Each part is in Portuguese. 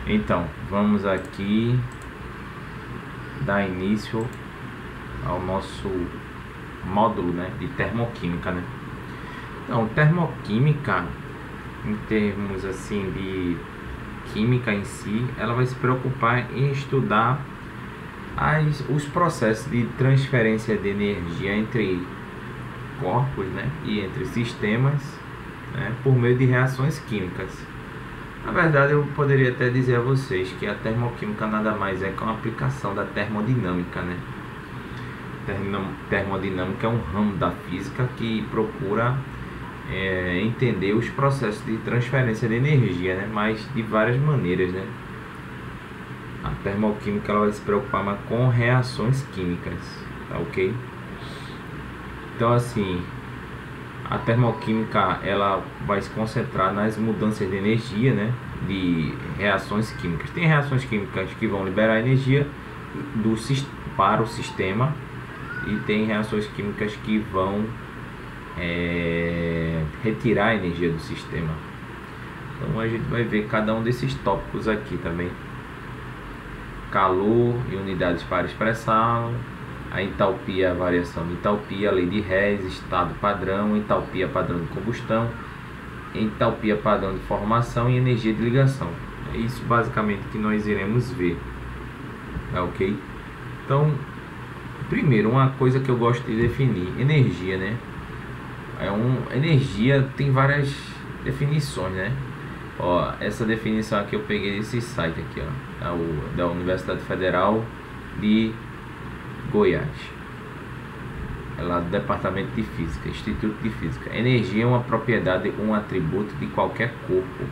Então, vamos aqui dar início ao nosso módulo, né, de termoquímica, né? Então, termoquímica, em termos assim de química em si, ela vai se preocupar em estudar os processos de transferência de energia entre corpos, né, e entre sistemas, né, por meio de reações químicas. Na verdade, eu poderia até dizer a vocês que a termoquímica nada mais é que uma aplicação da termodinâmica, né? Termodinâmica é um ramo da física que procura entender os processos de transferência de energia, né? Mas de várias maneiras, né? A termoquímica ela vai se preocupar mais com reações químicas, tá ok? Então, assim, a termoquímica ela vai se concentrar nas mudanças de energia, né, de reações químicas. Tem reações químicas que vão liberar energia para o sistema, e tem reações químicas que vão retirar a energia do sistema. Então a gente vai ver cada um desses tópicos aqui também. Calor e unidades para expressá-lo, a entalpia, a variação de entalpia, a lei de Hess, estado padrão, entalpia padrão de combustão, entalpia padrão de formação e energia de ligação. É isso basicamente que nós iremos ver, tá ok? Então, primeiro, uma coisa que eu gosto de definir, energia, né? Energia tem várias definições, né? Ó, essa definição aqui eu peguei desse site aqui, ó, da Universidade Federal de Goiás, é lá do Departamento de Física, Instituto de Física. Energia é uma propriedade, um atributo de qualquer corpo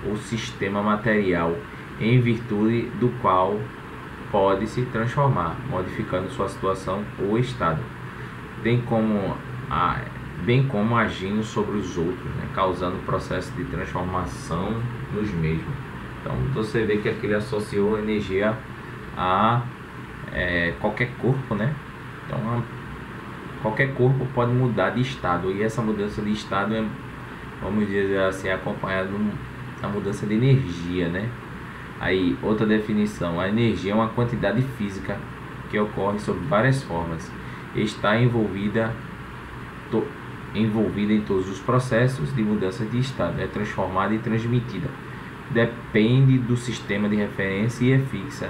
ou sistema material, em virtude do qual pode se transformar, modificando sua situação ou estado, bem como agindo sobre os outros, né, causando processo de transformação nos mesmos. Então você vê que aqui ele associou energia a qualquer corpo, né? Então qualquer corpo pode mudar de estado, e essa mudança de estado é, vamos dizer assim, acompanhada da mudança de energia, né? Aí outra definição: a energia é uma quantidade física que ocorre sob várias formas, está envolvida em todos os processos de mudança de estado, é transformada e transmitida, depende do sistema de referência e é fixa,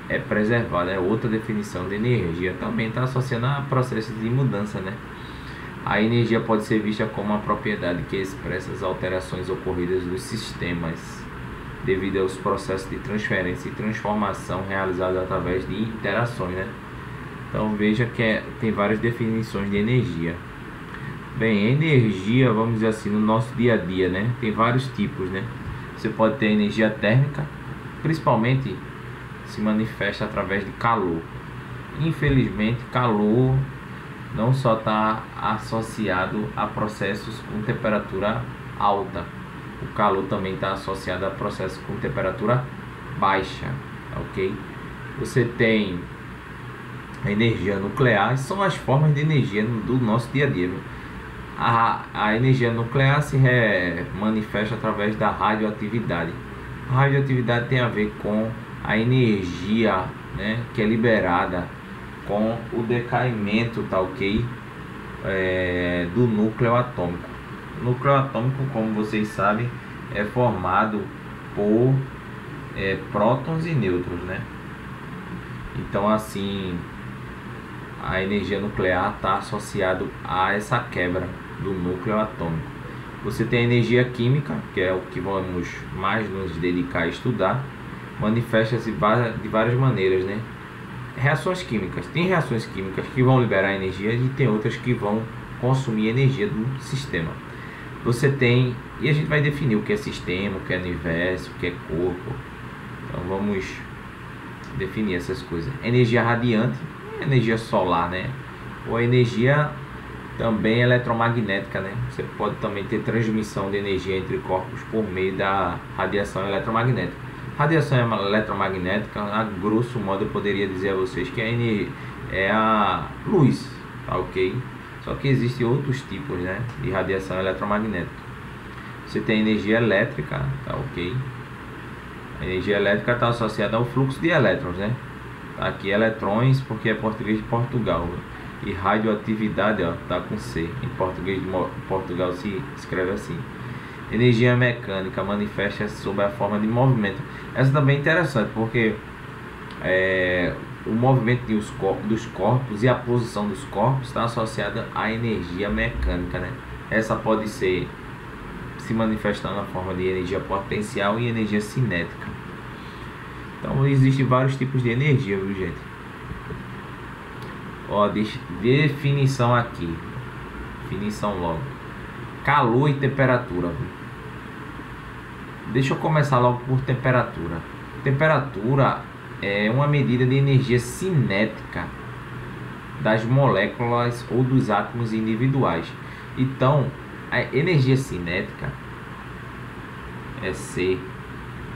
é preservada. É outra definição de energia, também está associando a processos de mudança, né? A energia pode ser vista como uma propriedade que expressa as alterações ocorridas nos sistemas devido aos processos de transferência e transformação realizados através de interações, né? Então veja que tem várias definições de energia. Bem, energia, vamos dizer assim, no nosso dia a dia, né, tem vários tipos, né? Você pode ter energia térmica, principalmente se manifesta através de calor. Infelizmente, calor não só está associado a processos com temperatura alta, o calor também está associado a processos com temperatura baixa, ok? Você tem a energia nuclear, são as formas de energia do nosso dia a dia, viu? A energia nuclear se manifesta através da radioatividade. A radioatividade tem a ver com a energia, né, que é liberada com o decaimento, tá ok? Do núcleo atômico. O núcleo atômico, como vocês sabem, é formado por prótons e nêutrons, né? Então, assim, a energia nuclear está associada a essa quebra do núcleo atômico. Você tem a energia química, que é o que vamos mais nos dedicar a estudar, manifesta-se de várias maneiras, né? Reações químicas. Tem reações químicas que vão liberar energia e tem outras que vão consumir energia do sistema. Você tem, e a gente vai definir o que é sistema, o que é universo, o que é corpo. Então vamos definir essas coisas. Energia radiante, energia solar, né? Ou a energia também eletromagnética, né? Você pode também ter transmissão de energia entre corpos por meio da radiação eletromagnética. Radiação eletromagnética, a grosso modo, eu poderia dizer a vocês que é a luz, tá ok? Só que existem outros tipos, né, de radiação eletromagnética. Você tem energia elétrica, tá ok? A energia elétrica está associada ao fluxo de elétrons, né? Aqui eletrões porque é português de Portugal. E radioatividade, ó, tá com C. Em português de Portugal se escreve assim. Energia mecânica manifesta-se sob a forma de movimento. Essa também é interessante porque o movimento dos corpos e a posição dos corpos está associada à energia mecânica, né? Essa pode se manifestando na forma de energia potencial e energia cinética. Então existem vários tipos de energia, viu, gente? Ó, definição aqui. Definição logo. Calor e temperatura. Deixa eu começar logo por temperatura. Temperatura é uma medida de energia cinética das moléculas ou dos átomos individuais. Então, a energia cinética é C.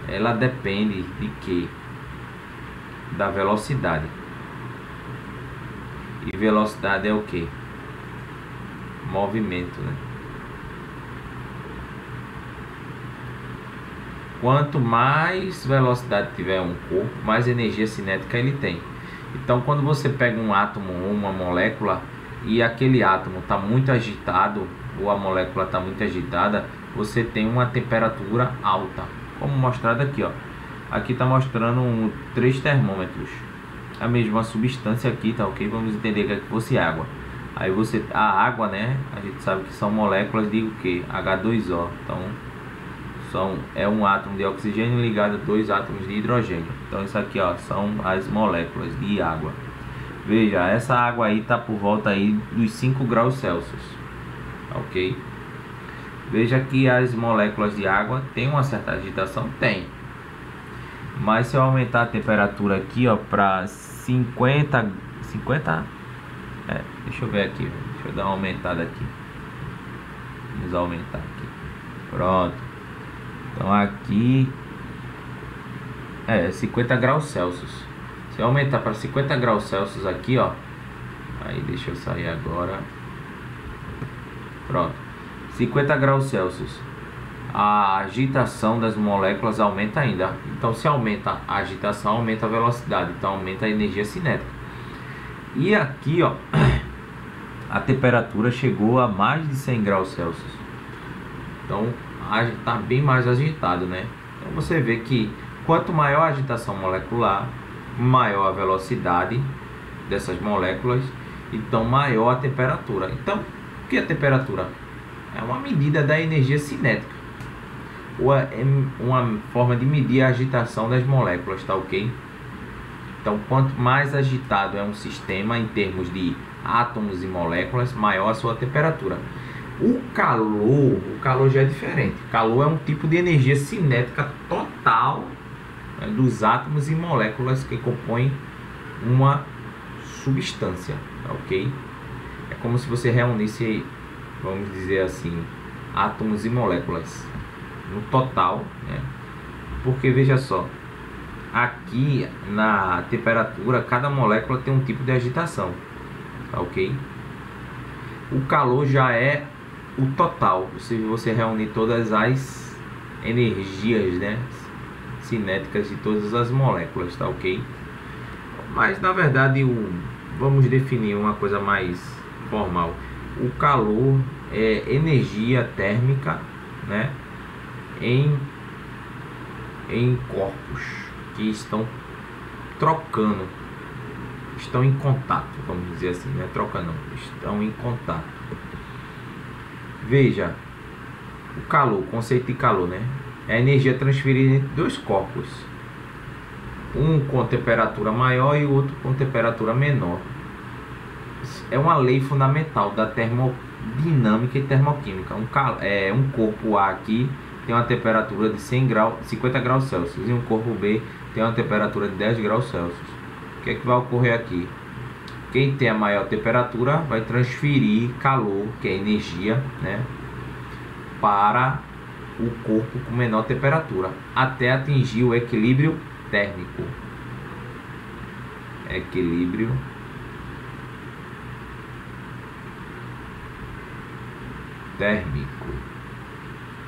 Ela depende de quê? Da velocidade. E velocidade é o que? Movimento, né? Quanto mais velocidade tiver um corpo, mais energia cinética ele tem. Então, quando você pega um átomo ou uma molécula e aquele átomo está muito agitado ou a molécula está muito agitada, você tem uma temperatura alta, como mostrado aqui, ó. Aqui está mostrando 3 termômetros. A mesma substância aqui, tá ok? Vamos entender que fosse água. Aí a água, né? A gente sabe que são moléculas de o que? H2O. Então é um átomo de oxigênio ligado a 2 átomos de hidrogênio. Então isso aqui, ó, são as moléculas de água. Veja, essa água aí tá por volta aí dos 5 graus Celsius, ok? Veja que as moléculas de água têm uma certa agitação, tem. Mas se eu aumentar a temperatura aqui, ó, para 50, deixa eu ver aqui, deixa eu dar uma aumentada aqui. Vamos aumentar aqui. Pronto. Então aqui 50 graus Celsius. Se eu aumentar para 50 graus Celsius aqui, ó, aí deixa eu sair agora. Pronto. 50 graus Celsius. A agitação das moléculas aumenta ainda. Então, se aumenta a agitação, aumenta a velocidade. Então, aumenta a energia cinética. E aqui, ó, a temperatura chegou a mais de 100 graus Celsius. Então, está bem mais agitado, né? Então, você vê que quanto maior a agitação molecular, maior a velocidade dessas moléculas, então maior a temperatura. Então, o que é a temperatura? É uma medida da energia cinética. Ou é uma forma de medir a agitação das moléculas, tá ok? Então, quanto mais agitado é um sistema em termos de átomos e moléculas, maior a sua temperatura. O calor já é diferente. O calor é um tipo de energia cinética total, né, dos átomos e moléculas que compõem uma substância, tá ok? É como se você reunisse, vamos dizer assim, átomos e moléculas no total, né? Porque veja só, aqui na temperatura cada molécula tem um tipo de agitação, tá ok? O calor já é o total, se você reunir todas as energias, né, cinéticas de todas as moléculas, tá ok? Mas na verdade vamos definir uma coisa mais formal. O calor é energia térmica, né, em corpos que estão trocando, estão em contato, vamos dizer assim, não é troca não, estão em contato. Veja, o calor, o conceito de calor, né, é a energia transferida entre 2 corpos, um com temperatura maior e o outro com temperatura menor. É uma lei fundamental da termodinâmica e termoquímica. Um corpo A aqui tem uma temperatura de 50 graus Celsius e um corpo B tem uma temperatura de 10 graus Celsius. O que é que vai ocorrer aqui? Quem tem a maior temperatura vai transferir calor, que é energia, né, para o corpo com menor temperatura, até atingir o equilíbrio térmico. Equilíbrio térmico.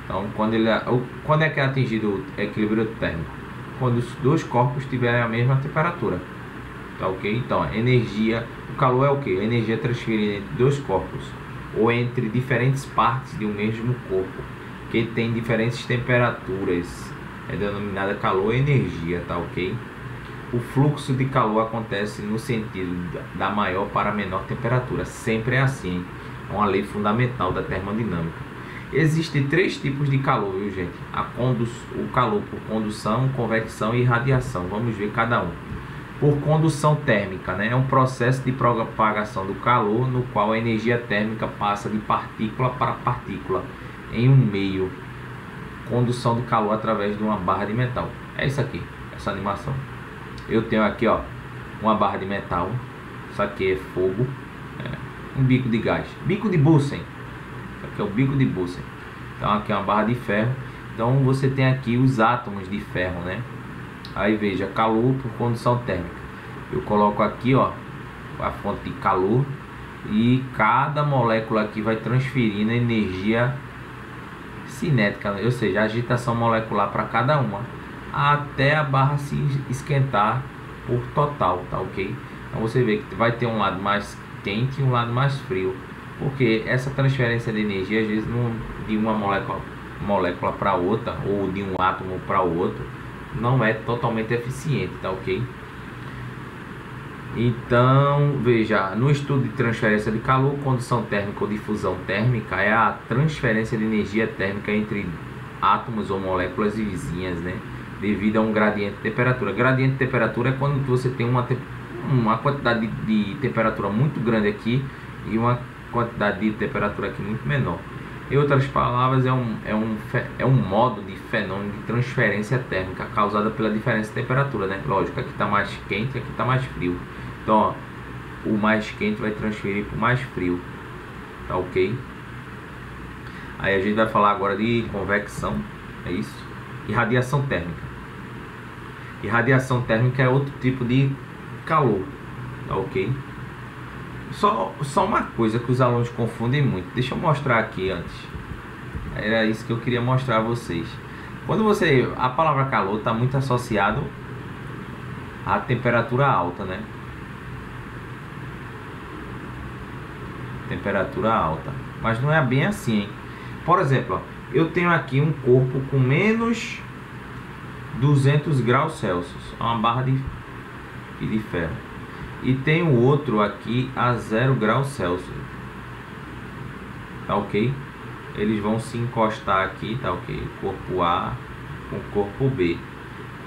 Então, quando é que é atingido o equilíbrio térmico? quando os dois corpos tiverem a mesma temperatura. Tá ok? Então, energia, o calor é o que? A energia transferida entre dois corpos ou entre diferentes partes de um mesmo corpo que tem diferentes temperaturas. É denominada calor e energia, tá ok? O fluxo de calor acontece no sentido da maior para a menor temperatura. Sempre é assim. É uma lei fundamental da termodinâmica. Existem três tipos de calor, viu, gente? O calor por condução, convecção e radiação. Vamos ver cada um. Por condução térmica, né? É um processo de propagação do calor no qual a energia térmica passa de partícula para partícula em um meio. Condução do calor através de uma barra de metal. É isso aqui, essa animação. Eu tenho aqui, ó, uma barra de metal. Isso aqui é fogo. Um bico de gás. Bico de Bunsen. Isso aqui é o bico de Bunsen. Então aqui é uma barra de ferro. Então você tem aqui os átomos de ferro, né? Aí veja, calor por condução térmica. Eu coloco aqui, ó, a fonte de calor. E cada molécula aqui vai transferindo energia cinética, ou seja, agitação molecular para cada uma, até a barra se esquentar por total, tá ok? Então você vê que vai ter um lado mais quente e um lado mais frio, porque essa transferência de energia, às vezes, de uma molécula para outra, ou de um átomo para o outro, não é totalmente eficiente, tá ok? Então, veja, no estudo de transferência de calor, condução térmica ou difusão térmica é a transferência de energia térmica entre átomos ou moléculas vizinhas, né? Devido a um gradiente de temperatura. Gradiente de temperatura é quando você tem uma quantidade de temperatura muito grande aqui e uma quantidade de temperatura aqui muito menor. Em outras palavras, é um modo de fenômeno de transferência térmica causada pela diferença de temperatura, né? Lógico, aqui está mais quente, aqui está mais frio. Então, ó, o mais quente vai transferir para o mais frio, tá ok? Aí a gente vai falar agora de convecção, é isso? E radiação térmica. E radiação térmica é outro tipo de calor, tá ok? Só uma coisa que os alunos confundem muito. Deixa eu mostrar aqui antes. Era isso que eu queria mostrar a vocês. Quando a palavra calor está muito associado à temperatura alta, né? Temperatura alta. Mas não é bem assim, hein? Por exemplo, ó, eu tenho aqui um corpo com menos 200 graus Celsius. Uma barra de ferro. E tem o outro aqui a 0 graus Celsius. Tá ok? Eles vão se encostar aqui, tá ok? Corpo A com corpo B.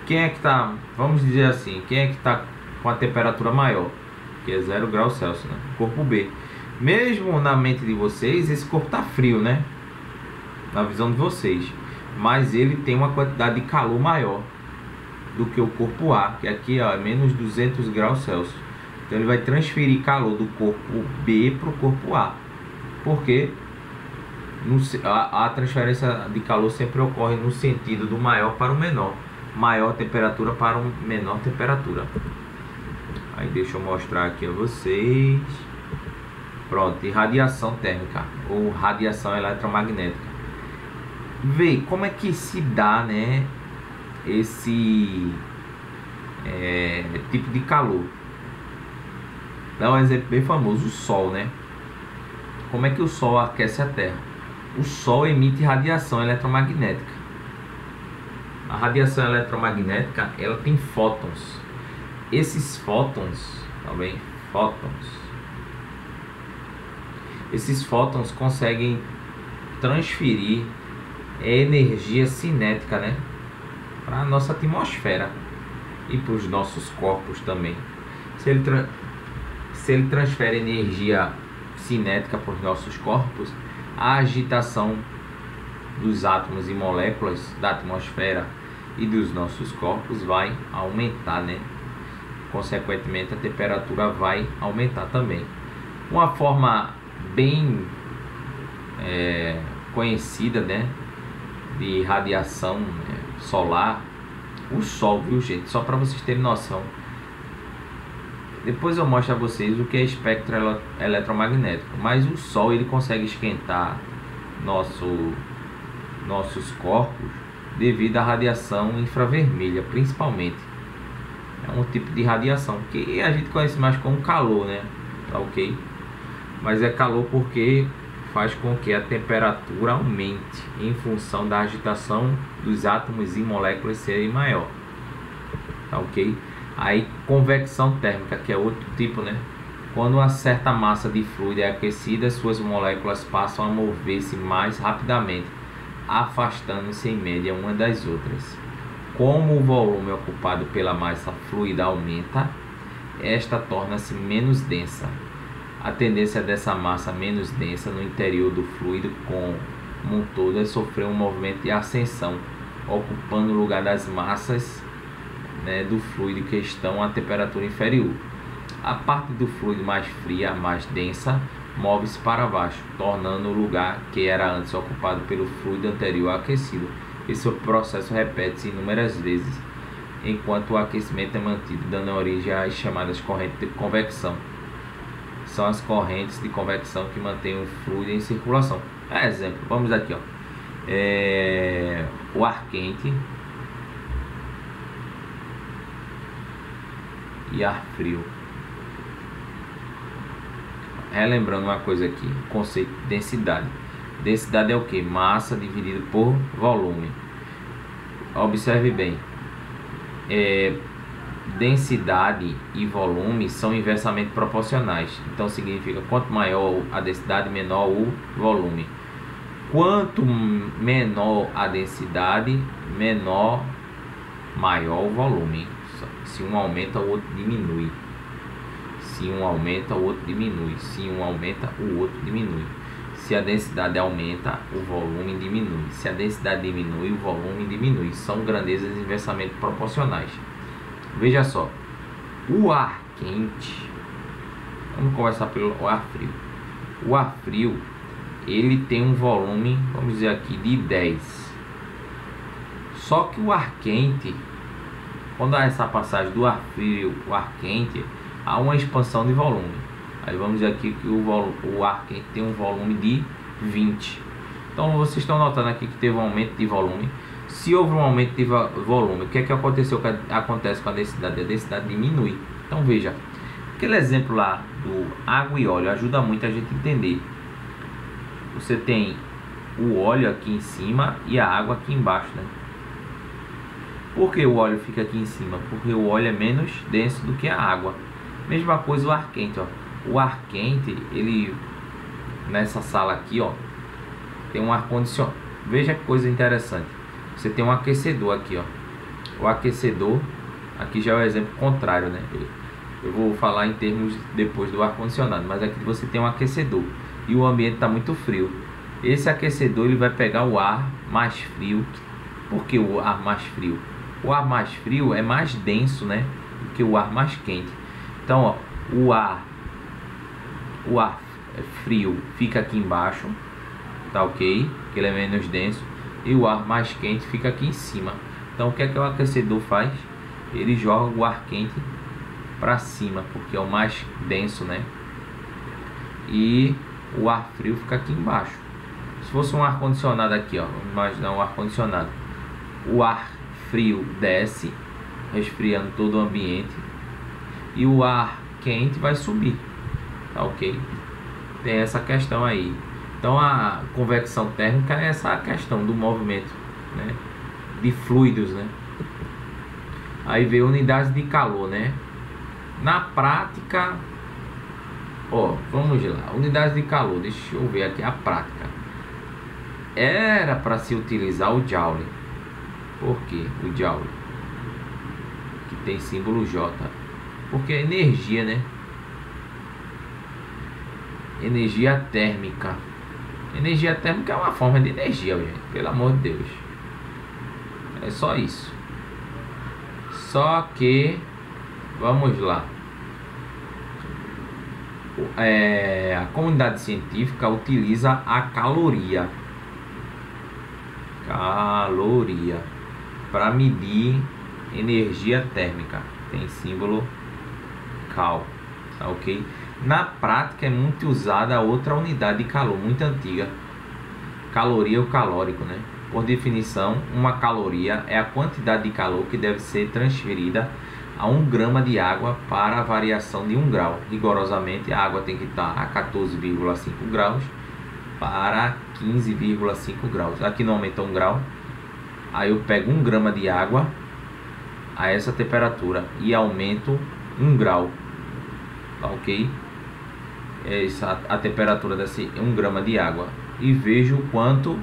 Quem é que tá, vamos dizer assim, quem é que tá com a temperatura maior? Que é 0 graus Celsius, né? Corpo B. Mesmo na mente de vocês, esse corpo tá frio, né? Na visão de vocês. Mas ele tem uma quantidade de calor maior do que o corpo A, que aqui, ó, é menos 200 graus Celsius. Então ele vai transferir calor do corpo B para o corpo A. Porque a transferência de calor sempre ocorre no sentido do maior para o menor. Maior temperatura para uma menor temperatura. Aí deixa eu mostrar aqui a vocês. Pronto, e radiação térmica ou radiação eletromagnética. Vê como é que se dá, né, esse tipo de calor. Dá um exemplo bem famoso, o Sol, né? Como é que o Sol aquece a Terra? O Sol emite radiação eletromagnética. A radiação eletromagnética, ela tem fótons. Esses fótons, tá bem? Esses fótons conseguem transferir energia cinética, né, para a nossa atmosfera e para os nossos corpos também. Se ele transfere energia cinética para os nossos corpos, a agitação dos átomos e moléculas da atmosfera e dos nossos corpos vai aumentar, né? Consequentemente, a temperatura vai aumentar também. Uma forma bem conhecida, né, de radiação solar, o Sol, viu, gente? Só para vocês terem noção. Depois eu mostro a vocês o que é espectro eletromagnético. Mas o Sol, ele consegue esquentar nossos corpos devido à radiação infravermelha, principalmente. É um tipo de radiação que a gente conhece mais como calor, né? Tá ok? Mas é calor porque faz com que a temperatura aumente em função da agitação dos átomos e moléculas serem maior. Tá ok? Aí convecção térmica, que é outro tipo, né? Quando uma certa massa de fluido é aquecida, suas moléculas passam a mover-se mais rapidamente, afastando-se em média uma das outras. Como o volume ocupado pela massa fluida aumenta, esta torna-se menos densa. A tendência dessa massa menos densa no interior do fluido como um todo é sofrer um movimento de ascensão, ocupando o lugar das massas, né, do fluido que estão a temperatura inferior. A parte do fluido mais fria, mais densa, move-se para baixo, tornando o lugar que era antes ocupado pelo fluido anterior aquecido. Esse processo repete-se inúmeras vezes, enquanto o aquecimento é mantido, dando origem às chamadas correntes de convecção. São as correntes de convecção que mantêm o fluido em circulação. Exemplo, vamos aqui, ó. O ar quente e ar frio. Relembrando uma coisa aqui, o conceito de densidade. Densidade é o que? Massa dividido por volume. Observe bem, densidade e volume são inversamente proporcionais. Então significa quanto maior a densidade, menor o volume. Quanto menor a densidade, maior o volume. Se um aumenta, o outro diminui. Se um aumenta, o outro diminui. Se um aumenta, o outro diminui. Se a densidade aumenta, o volume diminui. Se a densidade diminui, o volume diminui. São grandezas inversamente proporcionais. Veja só, o ar quente, vamos começar pelo ar frio. O ar frio, ele tem um volume, vamos dizer aqui, de 10. Só que o ar quente, quando há essa passagem do ar frio ao ar quente, há uma expansão de volume. Aí vamos dizer aqui que o ar quente tem um volume de 20. Então vocês estão notando aqui que teve um aumento de volume. Se houve um aumento de volume, o que é que aconteceu? Acontece com a densidade? A densidade diminui. Então veja, aquele exemplo lá do água e óleo ajuda muito a gente entender. Você tem o óleo aqui em cima e a água aqui embaixo, né? Por que o óleo fica aqui em cima? Porque o óleo é menos denso do que a água. Mesma coisa o ar quente, ó. O ar quente, ele nessa sala aqui, ó, tem um ar condicionado. Veja que coisa interessante. Você tem um aquecedor aqui, ó. O aquecedor, aqui já é o exemplo contrário, né? Eu vou falar em termos depois do ar condicionado, mas aqui você tem um aquecedor e o ambiente está muito frio. Esse aquecedor ele vai pegar o ar mais frio. Por que o ar mais frio? O ar mais frio é mais denso, né, do que o ar mais quente. Então, ó, o ar frio fica aqui embaixo, tá ok? Que ele é menos denso. E o ar mais quente fica aqui em cima. Então o que é que o aquecedor faz? Ele joga o ar quente para cima, porque é o mais denso, né? E o ar frio fica aqui embaixo. Se fosse um ar condicionado aqui, ó, vamos imaginar um ar condicionado. O ar frio desce, resfriando todo o ambiente, e o ar quente vai subir, tá ok? Tem essa questão aí. Então a convecção térmica é essa questão do movimento, né, de fluidos, né? Aí veio unidades de calor, né? Na prática, ó, vamos lá, unidades de calor, deixa eu ver aqui a prática. Era para se utilizar o Joule. Por quê? O Joule, que tem símbolo J, porque é energia, né? Energia térmica. Energia térmica é uma forma de energia, gente, pelo amor de Deus. É só isso. Só que, vamos lá. A comunidade científica utiliza a caloria para medir energia térmica. Tem símbolo Cal, tá ok? Na prática é muito usada outra unidade de calor, muito antiga. Caloria ou calórico, né? Por definição, uma caloria é a quantidade de calor que deve ser transferida a 1 grama de água para a variação de 1 grau. Rigorosamente, a água tem que estar a 14,5 graus para 15,5 graus. Aqui não aumenta 1 grau. Aí eu pego 1 grama de água a essa temperatura e aumento 1 grau. Tá ok? Essa a temperatura desse 1 grama de água. E vejo o quanto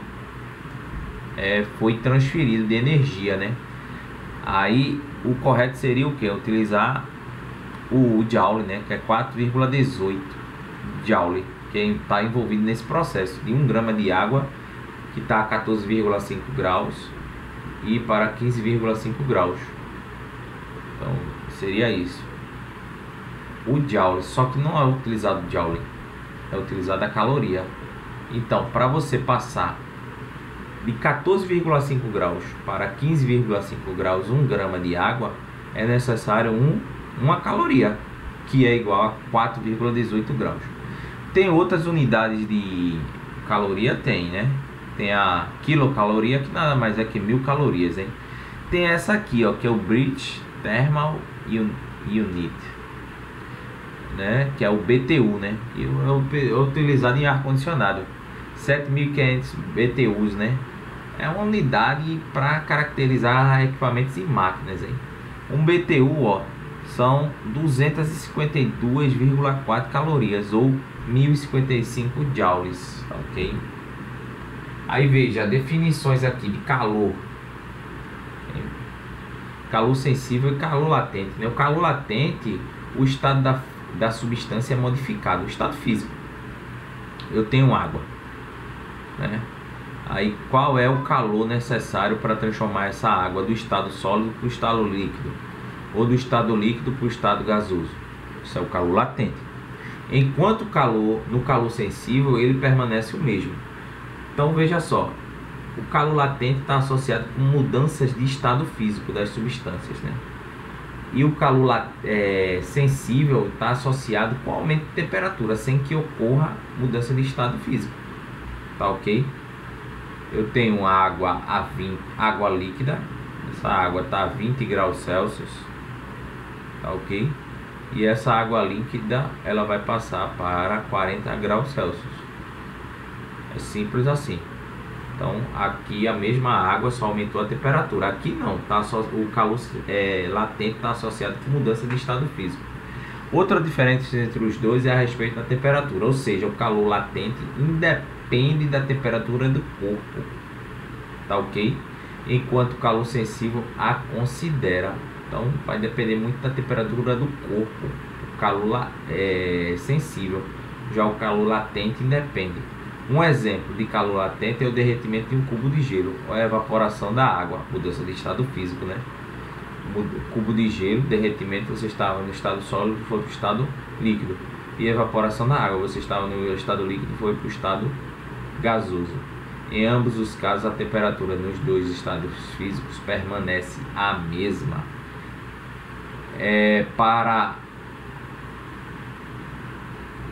foi transferido de energia, né? Aí o correto seria o que? Utilizar o Joule, né? Que é 4,18 Joule, que está envolvido nesse processo de 1 grama de água que está a 14,5 graus e para 15,5 graus. Então seria isso. O Joule, só que não é utilizado o Joule, é utilizada a caloria. Então, para você passar de 14,5 graus para 15,5 graus 1 grama de água, é necessário uma caloria, que é igual a 4,18 graus. Tem outras unidades de caloria, tem, né? Tem a quilocaloria, que nada mais é que 1000 calorias, hein? Tem essa aqui, ó, que é o British Thermal Unit, né? Que é o BTU, né? E é utilizado em ar-condicionado. 7.500 BTUs, né? É uma unidade para caracterizar equipamentos e máquinas, hein? Um BTU, ó, são 252,4 calorias ou 1055 joules, ok? Aí veja definições aqui de calor: calor sensível e calor latente, né? O calor latente, o estado da substância é modificado, o estado físico. Eu tenho água, né? Aí qual é o calor necessário para transformar essa água do estado sólido para o estado líquido, ou do estado líquido para o estado gasoso? Isso é o calor latente. Enquanto no calor sensível ele permanece o mesmo. Então veja só, o calor latente está associado com mudanças de estado físico das substâncias, né? E o calor sensível está associado com aumento de temperatura, sem que ocorra mudança de estado físico. Tá ok? Eu tenho água líquida. Essa água está a 20 graus Celsius. Tá ok? E essa água líquida ela vai passar para 40 graus Celsius. É simples assim. Então aqui a mesma água só aumentou a temperatura. Aqui não, tá? O calor latente está associado com mudança de estado físico. Outra diferença entre os dois é a respeito da temperatura, ou seja, o calor latente independe da temperatura do corpo, tá ok? Enquanto o calor sensível a considera. Então vai depender muito da temperatura do corpo, o calor sensível. Já o calor latente independe. Um exemplo de calor latente é o derretimento de um cubo de gelo, ou a evaporação da água, mudança de estado físico, né? Cubo de gelo, derretimento, você estava no estado sólido, foi para o estado líquido. E evaporação da água, você estava no estado líquido, foi para o estado gasoso. Em ambos os casos, a temperatura nos dois estados físicos permanece a mesma.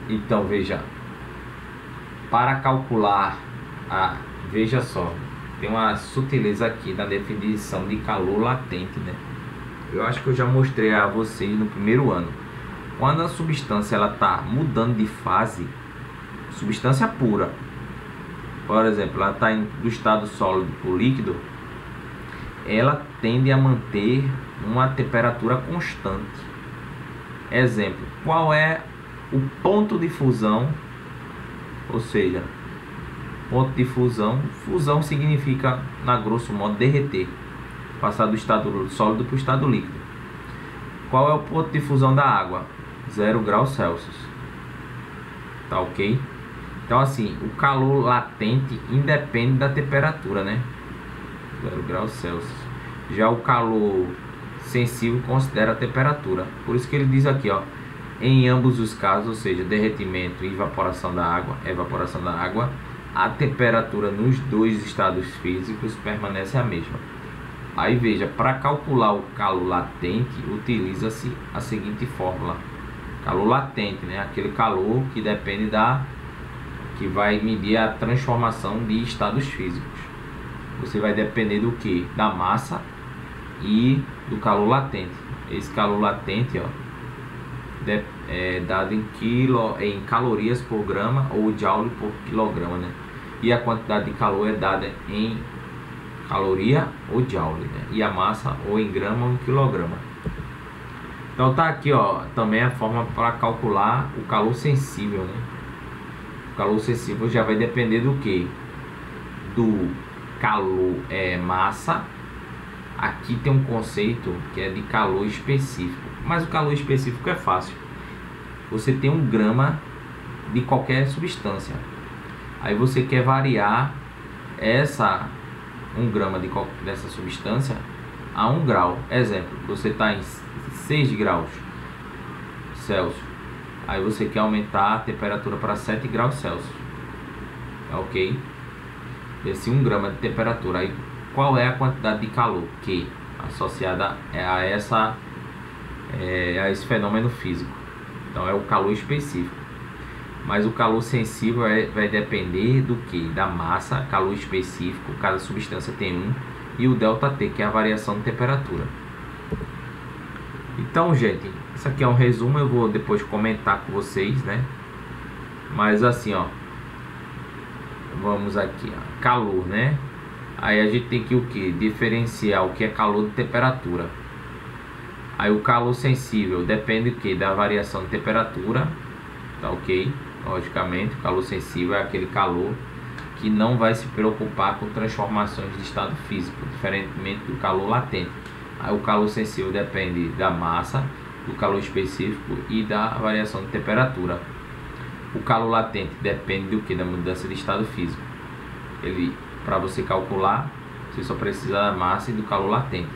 Então veja, para calcular veja só, tem uma sutileza aqui na definição de calor latente, né? Eu acho que eu já mostrei a vocês no primeiro ano. Quando a substância ela está mudando de fase, substância pura, por exemplo, ela está do estado sólido para o líquido, ela tende a manter uma temperatura constante. Exemplo, qual é o ponto de fusão? Ou seja, ponto de fusão, fusão significa, na grosso modo, derreter, passar do estado sólido para o estado líquido. Qual é o ponto de fusão da água? 0 graus Celsius. Tá ok? Então assim, o calor latente independe da temperatura, né? 0 graus Celsius. Já o calor sensível considera a temperatura. Por isso que ele diz aqui, ó, em ambos os casos, ou seja, derretimento e evaporação da água, a temperatura nos dois estados físicos permanece a mesma. Aí veja, para calcular o calor latente, utiliza-se a seguinte fórmula. Calor latente, né? Aquele calor que depende que vai medir a transformação de estados físicos. você vai depender do que? Da massa e do calor latente. Esse calor latente, ó, é dado em calorias por grama ou joule por quilograma, né? E a quantidade de calor é dada em caloria ou joule, né? E a massa ou em grama ou em quilograma. Então tá aqui, ó, também a forma para calcular o calor sensível, né? O calor sensível já vai depender do que? Do calor massa. Aqui tem um conceito que é de calor específico, mas o calor específico é fácil. Você tem 1 grama de qualquer substância, aí você quer variar 1 grama dessa substância a 1 grau. Exemplo, você está em 6 graus Celsius, aí você quer aumentar a temperatura para 7 graus Celsius, ok? Esse 1 grama de temperatura, aí qual é a quantidade de calor que associada a esse fenômeno físico? Então é o calor específico. Mas o calor sensível vai depender do que? Da massa, calor específico, cada substância tem um, e o ΔT, que é a variação de temperatura. Então, gente, isso aqui é um resumo, eu vou depois comentar com vocês, né? Mas assim, ó, vamos aqui, ó, calor, né? Aí a gente tem que o que? Diferenciar o que é calor de temperatura. Aí o calor sensível depende do que? Da variação de temperatura, tá ok? Logicamente, o calor sensível é aquele calor que não vai se preocupar com transformações de estado físico, diferentemente do calor latente. Aí o calor sensível depende da massa, do calor específico e da variação de temperatura. O calor latente depende do que? Da mudança de estado físico. Para você calcular, você só precisa da massa e do calor latente.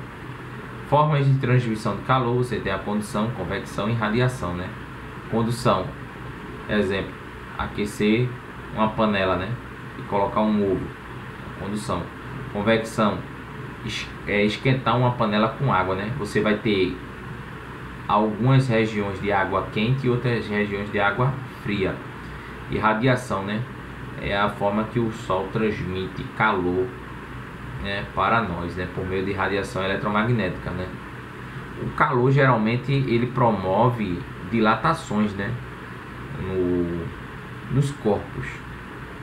Formas de transmissão de calor, você tem a condução, convecção e radiação, né? Condução, exemplo, aquecer uma panela, né? E colocar um ovo. Condução. Convecção, esquentar uma panela com água, né? Você vai ter algumas regiões de água quente e outras regiões de água fria. E radiação, né? É a forma que o Sol transmite calor, né, para nós, né, por meio de radiação eletromagnética, né? O calor geralmente ele promove dilatações, né, nos corpos,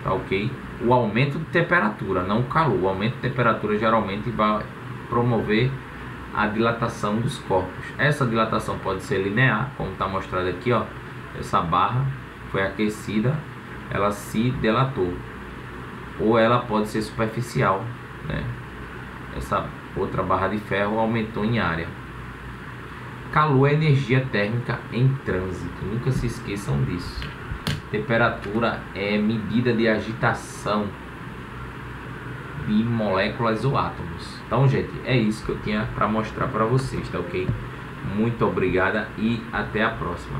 tá ok? O aumento de temperatura, não o calor. O aumento de temperatura geralmente vai promover a dilatação dos corpos. Essa dilatação pode ser linear, como está mostrado aqui, ó. Essa barra foi aquecida, ela se dilatou, ou ela pode ser superficial, né? Essa outra barra de ferro aumentou em área. Calor é energia térmica em trânsito, nunca se esqueçam disso. Temperatura é medida de agitação de moléculas ou átomos. Então, gente, é isso que eu tinha para mostrar para vocês, tá ok? Muito obrigada e até a próxima.